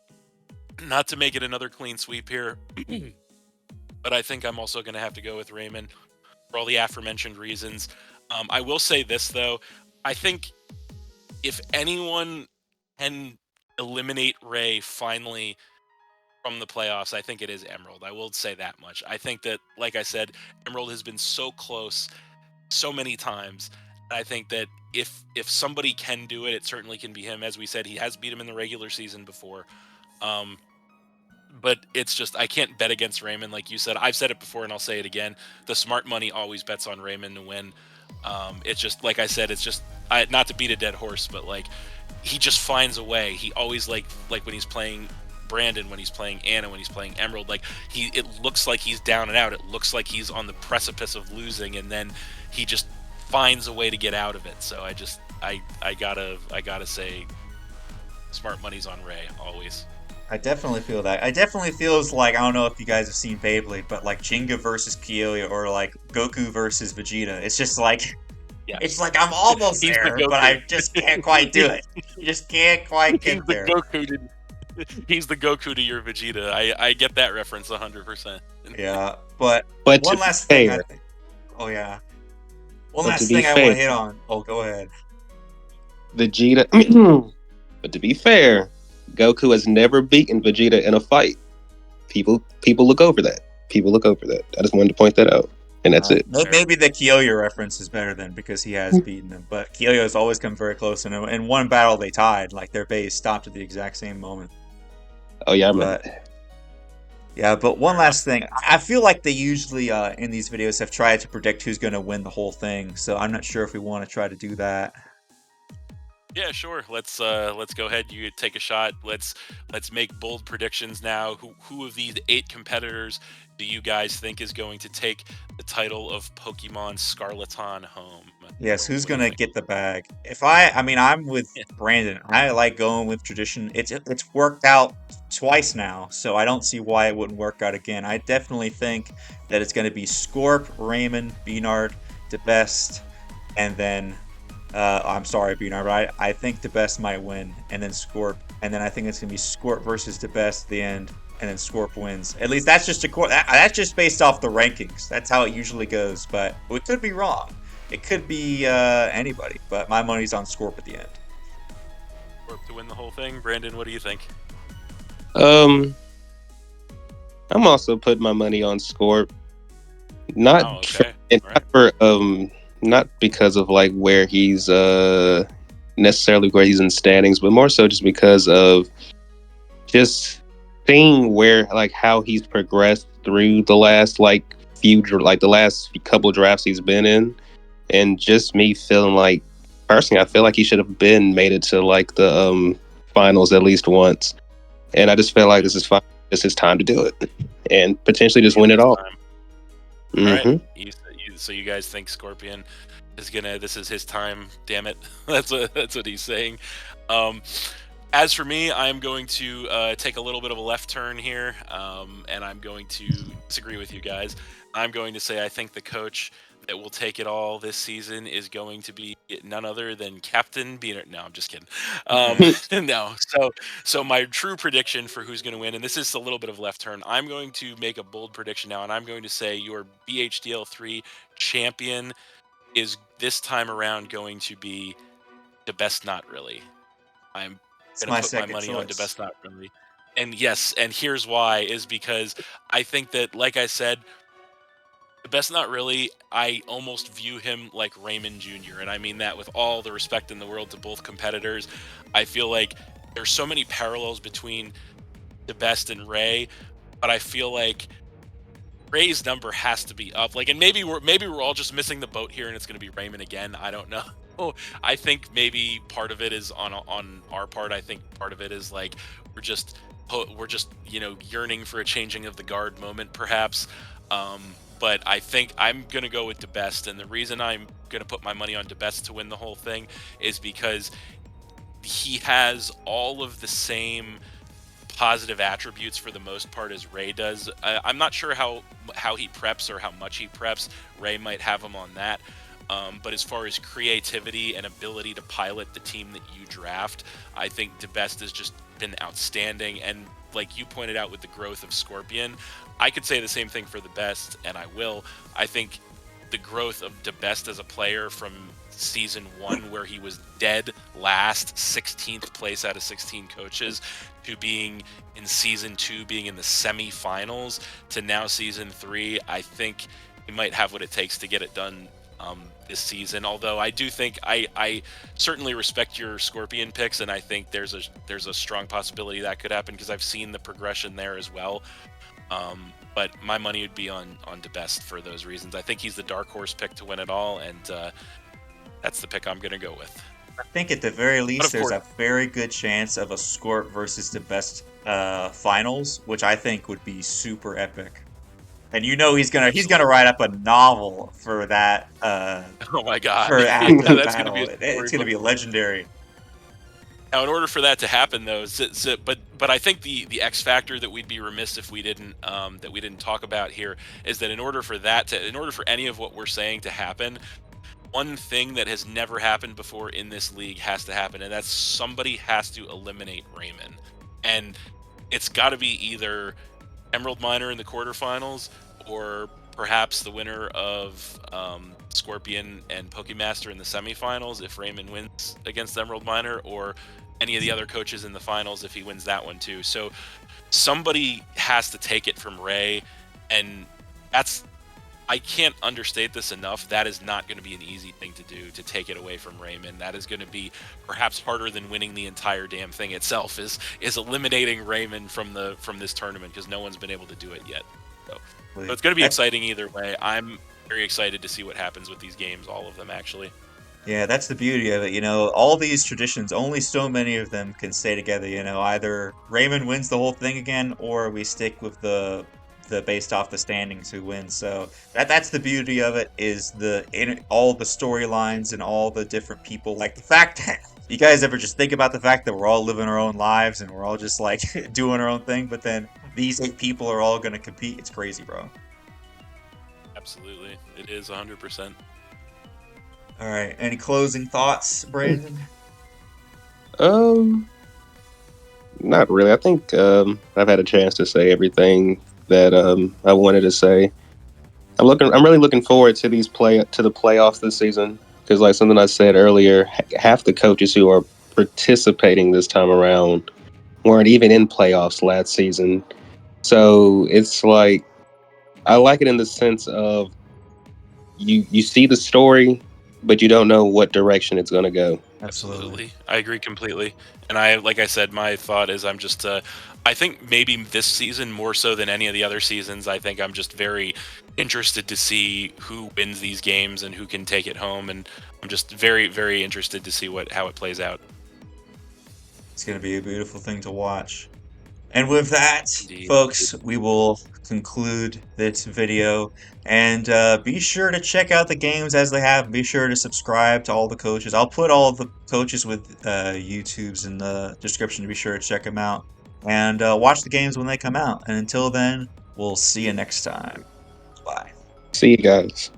Not to make it another clean sweep here, but I think I'm also going to have to go with Raymond for all the aforementioned reasons. I will say this though, I think if anyone can eliminate Ray finally from the playoffs, I think it is Emerald. I will say that much. I think that, like I said, Emerald has been so close so many times. I think that if somebody can do it, it certainly can be him. As we said, he has beat him in the regular season before. Um, but it's just I can't bet against Raymond, like you said. I've said it before, and I'll say it again. The smart money always bets on Raymond to win. It's just like I said. It's just not to beat a dead horse, but like he just finds a way. He always like when he's playing Brandon, when he's playing Anna, when he's playing Emerald. Like it looks like he's down and out. It looks like he's on the precipice of losing, and then he just finds a way to get out of it. So I gotta say, smart money's on Ray always. I definitely feel that. I definitely feels like I don't know if you guys have seen Beyblade, but like Jinga versus Kyoya or like Goku versus Vegeta. It's just like Yeah, it's like I'm almost he's the there, but Goku. I just can't quite do it. You just can't quite He's get the there. Goku to he's the Goku to your Vegeta. I get that reference 100%. Yeah, but But to one be last thing I fair, think. Oh yeah, one but to last be thing I want fair, to hit on. Oh, go ahead. Vegeta. But to be fair, Goku has never beaten Vegeta in a fight. People look over that. People look over that. I just wanted to point that out, and that's it. Maybe the Kyoya reference is better then because he has beaten him. But Kyoya has always come very close, and in one battle they tied. Like their base stopped at the exact same moment. Oh yeah, I remember But that. yeah, but one Fair enough. last thing. I feel like they usually in these videos have tried to predict who's going to win the whole thing. So I'm not sure if we want to try to do that. Yeah, sure. Let's go ahead. You take a shot. Let's make bold predictions now. Who of these 8 competitors do you guys think is going to take the title of Pokemon Scarleton home? Yes, So who's what do you gonna think? get the bag? I mean, I'm with Brandon. I like going with tradition. It's worked out twice now, so I don't see why it wouldn't work out again. I definitely think that it's gonna be Scorp, Raymon, B-Nard, the best, and then I'm sorry, B-Nard, but I think the best might win, and then Scorp, and then I think it's gonna be Scorp versus the best at the end, and then Scorp wins. At least that's just that's just based off the rankings. That's how it usually goes, but we could be wrong. It could be anybody, but my money's on Scorp at the end. Or to win the whole thing, Brandon, what do you think? Um, I'm also putting my money on Scorp. Not Oh, for, okay. and All not right. for not because of like where he's necessarily where he's in standings, but more so just because of just seeing where like how he's progressed through the last the last couple drafts he's been in, and just me feeling like personally I feel like he should have been made it to like the finals at least once, and I just feel like this is fine. This is time to do it and potentially just Give win it it his all. time. All right. Hmm. So you guys think Scorpion is gonna? This is his time. Damn it. That's what he's saying. Um, as for me, I'm going to take a little bit of a left turn here, and I'm going to disagree with you guys. I'm going to say I think the coach that will take it all this season is going to be none other than Captain Beaner. No, I'm just kidding. Um, no. So my true prediction for who's going to win, and this is a little bit of left turn. I'm going to make a bold prediction now, and I'm going to say your BHDL3 champion is this time around going to be the best. Not really. I'm It's gonna my put my second money on the choice. best. Not really. And yes, and here's why is because I think that, like I said, the best not really, I almost view him like Raymond Jr. And I mean that with all the respect in the world to both competitors. I feel like there's so many parallels between the best and Ray, but I feel like Ray's number has to be up. Like, and maybe we're all just missing the boat here, and it's going to be Raymond again. I don't know. I think maybe part of it is on our part. I think part of it is like we're just yearning for a changing of the guard moment, perhaps. Um, but I think I'm going to go with the best, and the reason I'm going to put my money on the best to win the whole thing is because he has all of the same positive attributes for the most part as Ray does. I'm not sure how he preps or how much he preps. Ray might have him on that. But as far as creativity and ability to pilot the team that you draft, I think the best has just been outstanding. And like you pointed out with the growth of Scorpion, I could say the same thing for the best, and I will. I think the growth of the best as a player from season 1, where he was dead last, 16th place out of 16 coaches, to being in season 2, being in the semifinals, to now season 3, I think he might have what it takes to get it done this season. Although I do think I certainly respect your Scorpion picks, and I think there's a strong possibility that could happen because I've seen the progression there as well. But my money would be on the best for those reasons. I think he's the dark horse pick to win it all, and that's the pick I'm going to go with. I think at the very But least, of there's course, a very good chance of a Scorp versus the best finals, which I think would be super epic. And you know he's gonna absolutely. write up a novel for that Oh my God, for yeah, after the that's going to be battle. a It's gonna storybook. be legendary. Now, in order for that to happen, though, but I think the X factor that we'd be remiss if we didn't talk about here is that in order for any of what we're saying to happen, one thing that has never happened before in this league has to happen, and that's somebody has to eliminate Raymond, and it's got to be either Emeraldminer in the quarterfinals, or perhaps the winner of Scorpion and Pokemaster in the semifinals if Raymond wins against Emeraldminer, or any of the other coaches in the finals if he wins that one too. So somebody has to take it from Ray, and that's I can't understate this enough. That is not going to be an easy thing to do, to take it away from Raymond. That is going to be perhaps harder than winning the entire damn thing itself. Is eliminating Raymond from this tournament, because no one's been able to do it yet. So it's going to be That's exciting either way. I'm very excited to see what happens with these games, all of them actually. Yeah, that's the beauty of it. All these traditions, only so many of them can stay together. Either Raymond wins the whole thing again, or we stick with the based off the standings who wins. So that's the beauty of it, is all the storylines and all the different people. Like the fact that you guys ever just think about the fact that we're all living our own lives and we're all just like doing our own thing, but then these 8 people are all gonna compete. It's crazy, bro. Absolutely, it is 100%. All right. Any closing thoughts, Brandon? Not really. I think I've had a chance to say everything that I wanted to say. I'm really looking forward to the playoffs this season, because, like something I said earlier, half the coaches who are participating this time around weren't even in playoffs last season. So it's like, I like it in the sense of you see the story, but you don't know what direction it's going to go. Absolutely. I agree completely. And like I said, my thought is I think maybe this season more so than any of the other seasons, I think I'm just very interested to see who wins these games and who can take it home. And I'm just very, very interested to see how it plays out. It's going to be a beautiful thing to watch. And with that, Indeed. folks, we will conclude this video. And be sure to check out the games as they have. Be sure to subscribe to all the coaches. I'll put all the coaches with YouTubes in the description to be sure to check them out. And watch the games when they come out. And until then, we'll see you next time. Bye. See you guys.